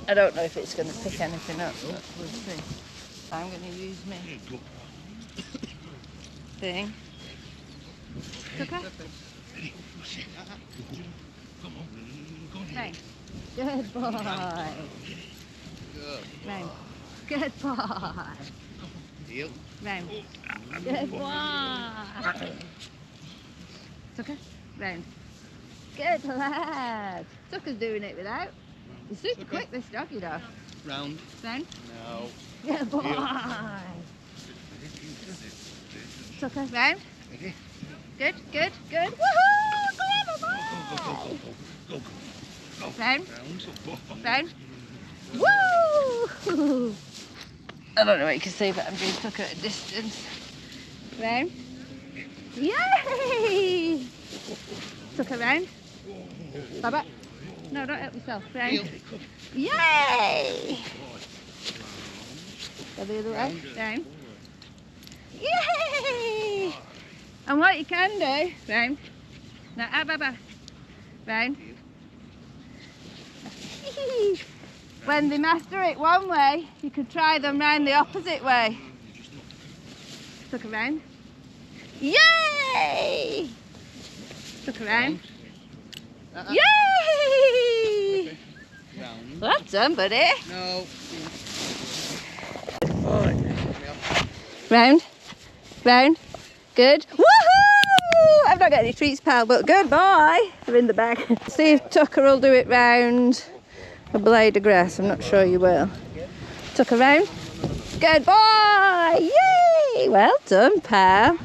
I don't know if it's going to pick anything up, but we'll see. I'm going to use my thing. Okay. Right. Good boy. Round. Good boy. Round. Good boy. Tucker. Round. Good lad. Tucker's doing it without. He's super quick, this dog, you know. Round. Round. No. Good boy. Tucker, round. Good, good, good. Woohoo! Clever boy. Round. Round. Woo! I don't know what you can see, but I'm doing Tucker at a distance. Round. Yay! Tucker round. Baba. No, don't help yourself. Round. Yay! Go the other way. Round. Yay! And what you can do, round. Now, Baba. Round. When they master it one way, you could try them round the opposite way. Look around. Yay! Look around. Yay! Round. Well done, buddy. No. Round. Round. Good. Woohoo! I've not got any treats, pal, but good boy. They're in the bag. See if Tucker will do it round a blade of grass. I'm not sure you will. Tucker round. Good boy. Yay! Well done, pal.